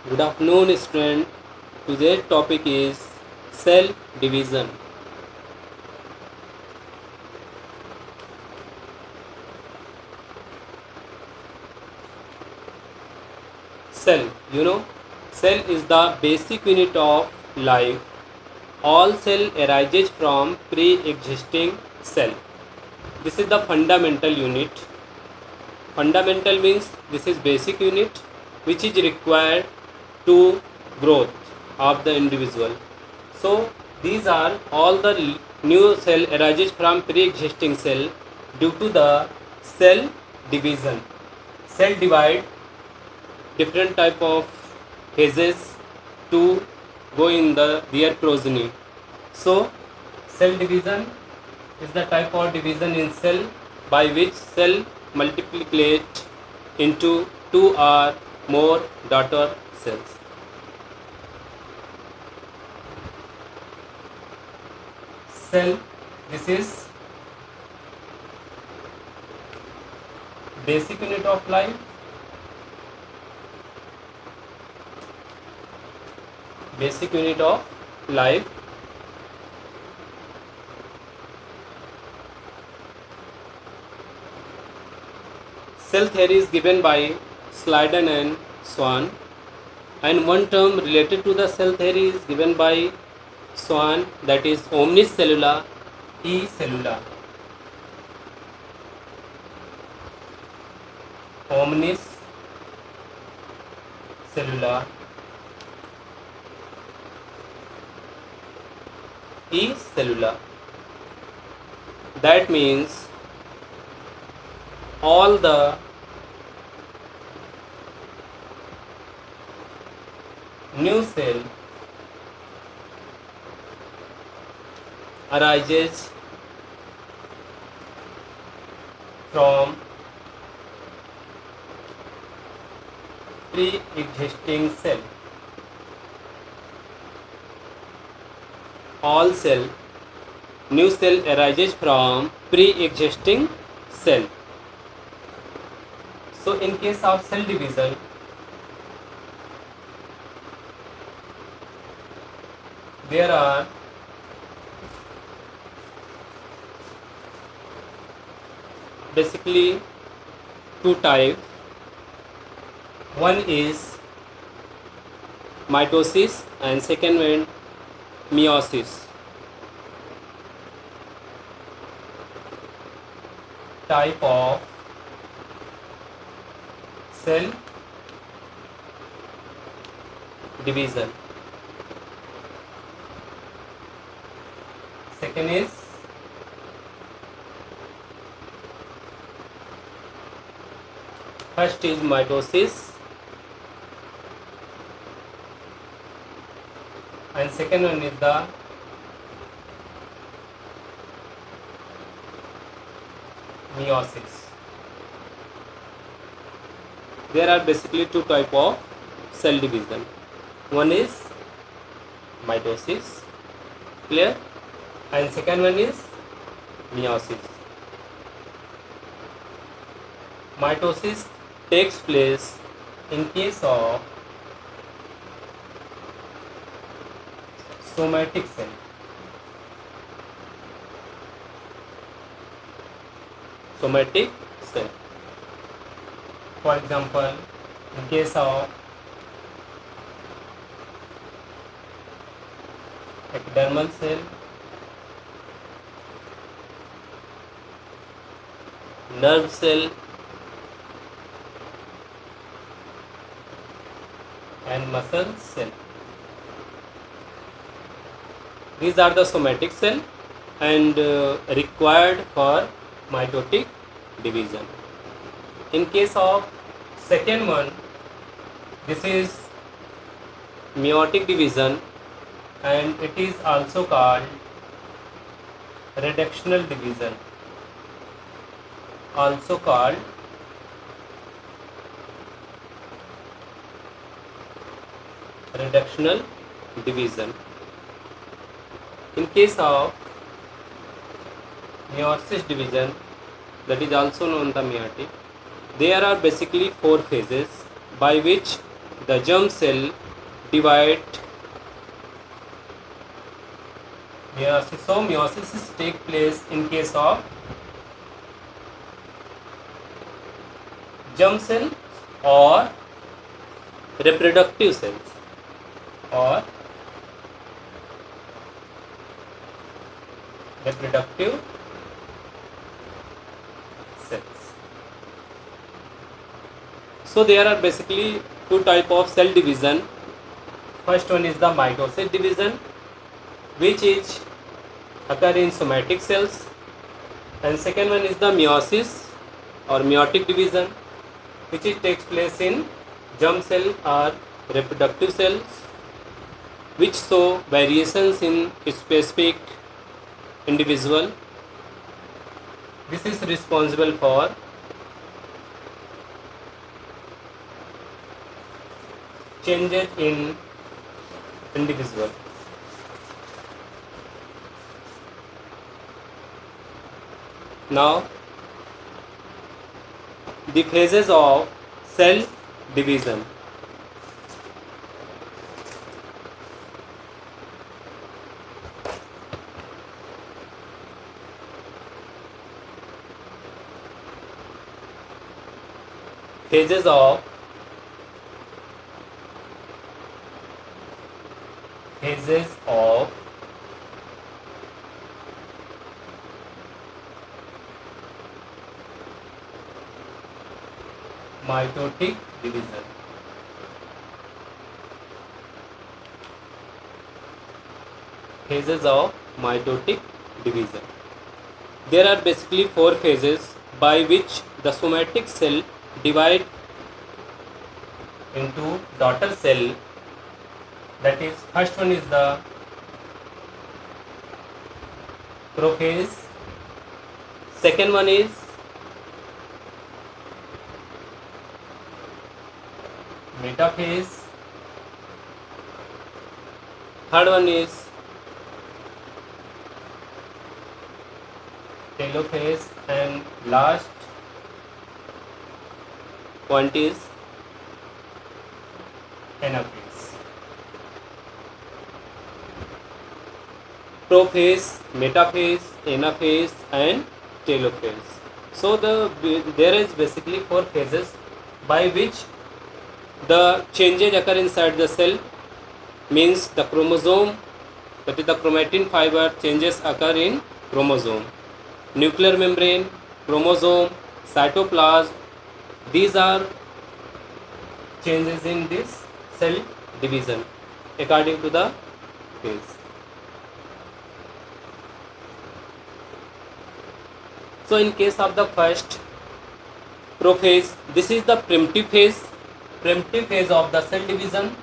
Good afternoon, student. Today's topic is cell division. Cell, cell is the basic unit of life. All cell arises from pre-existing cell. This is the fundamental unit. Fundamental means this is basic unit which is required to growth of the individual. So these are all the new cell arises from pre-existing cell due to the cell division. Cell divide different type of phases to go in their progeny. So cell division is the type of division in cell by which cell multiplicate into two or more daughter cells. Cell, this is basic unit of life. Basic unit of life. Cell theory is given by Sladen and Swan, and one term related to the cell theory is given by Swan, that is omnis cellula e cellula. Omnis cellula e cellula. That means all the new cell arises from pre-existing cell. All cell, new cell arises from pre-existing cell. So in case of cell division, there are basically two types. One is mitosis and second one meiosis. Type of cell division. Second is first is mitosis and second one is the meiosis. There are basically two type of cell division. One is mitosis, clear, and second one is meiosis. Mitosis takes place in case of somatic cell. Somatic cell. For example, in case of epidermal cell, nerve cell, and muscle cell. These are the somatic cell and required for mitotic division. In case of second one, this is meiotic division and it is also called reductional division. Also called reductional division. In case of meiosis division, that is also known the meiotic, there are basically four phases by which the germ cell divide meiosis. So meiosis is take place in case of germ cell or reproductive cells or reproductive cells. So there are basically two type of cell division. First one is the mitosis division, which is occur in somatic cells, and second one is the meiosis or meiotic division, which it takes place in germ cell or reproductive cells, which show variations in specific individual. This is responsible for changes in individual. Now, the phases of cell division. Phases of mitotic division. Phases of mitotic division. There are basically four phases by which the somatic cell divide into daughter cell. That is, first one is the prophase, second one is metaphase, third one is telophase, and last point is anaphase. Prophase, metaphase, anaphase, and telophase. So there is basically four phases by which the changes occur inside the cell. Means the chromosome, that is the chromatin fiber changes occur in chromosome, nuclear membrane, chromosome, cytoplasm. These are changes in this cell division according to the phase. So in case of the first prophase, this is the primitive phase of the cell division,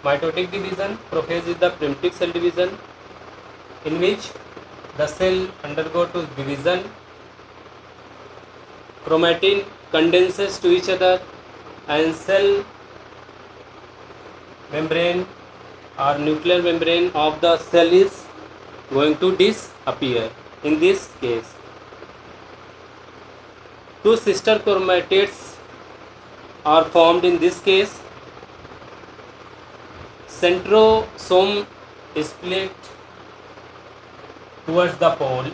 mitotic division. Prophase is the primitive cell division in which the cell undergo to division, chromatin condenses to each other, and cell membrane or nuclear membrane of the cell is going to disappear. In this case, two sister chromatids are formed. In this case, centrosome is split towards the pole,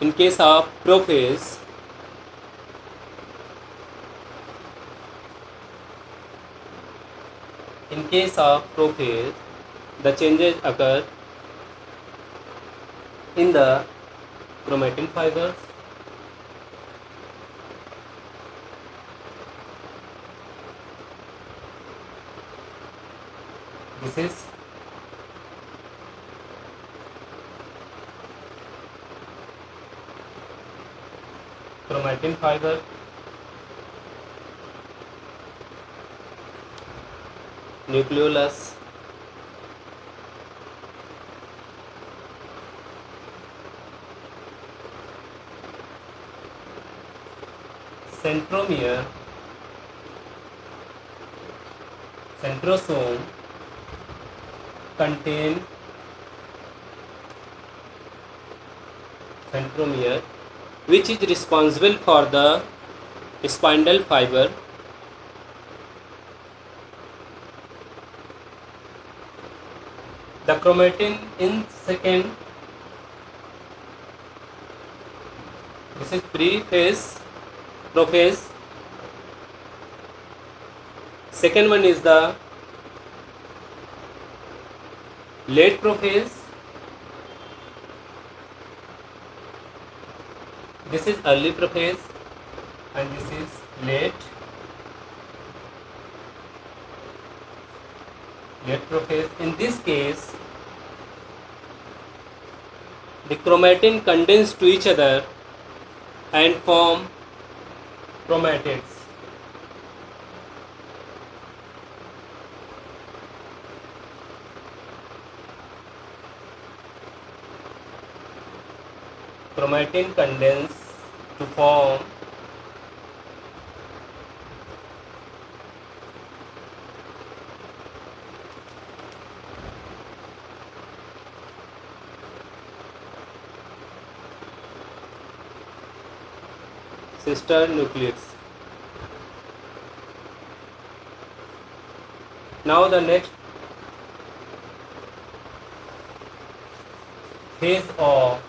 in case of prophase, the changes occur in the chromatin fibers. This is chromatin fiber, nucleolus, centromere, centrosome contain centromere, which is responsible for the spindle fiber. The chromatin in second, this is prephase, prophase. Second one is the late prophase. This is early prophase and this is late prophase. In this case, the chromatin condense to each other and form chromatids. Chromatin condense to form sister nucleus. Now the next phase of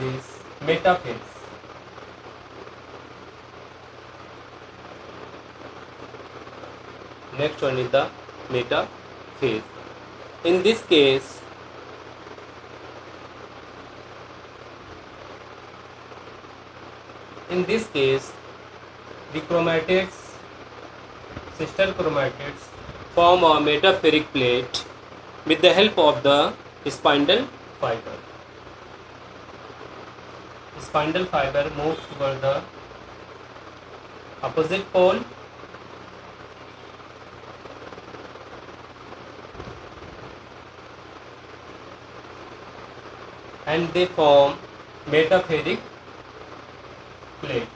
is metaphase. Next one is the metaphase. In this case, the chromatids, sister chromatids, form a metapheric plate with the help of the spindle fiber. Spindle fiber moves toward the opposite pole and they form metapheric plate.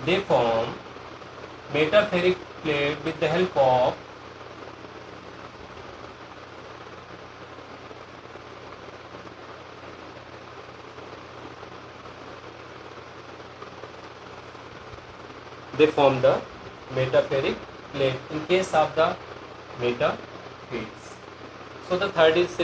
They form metapheric plate with the help of they form the metapheric plate in case of the metaphase. So the third is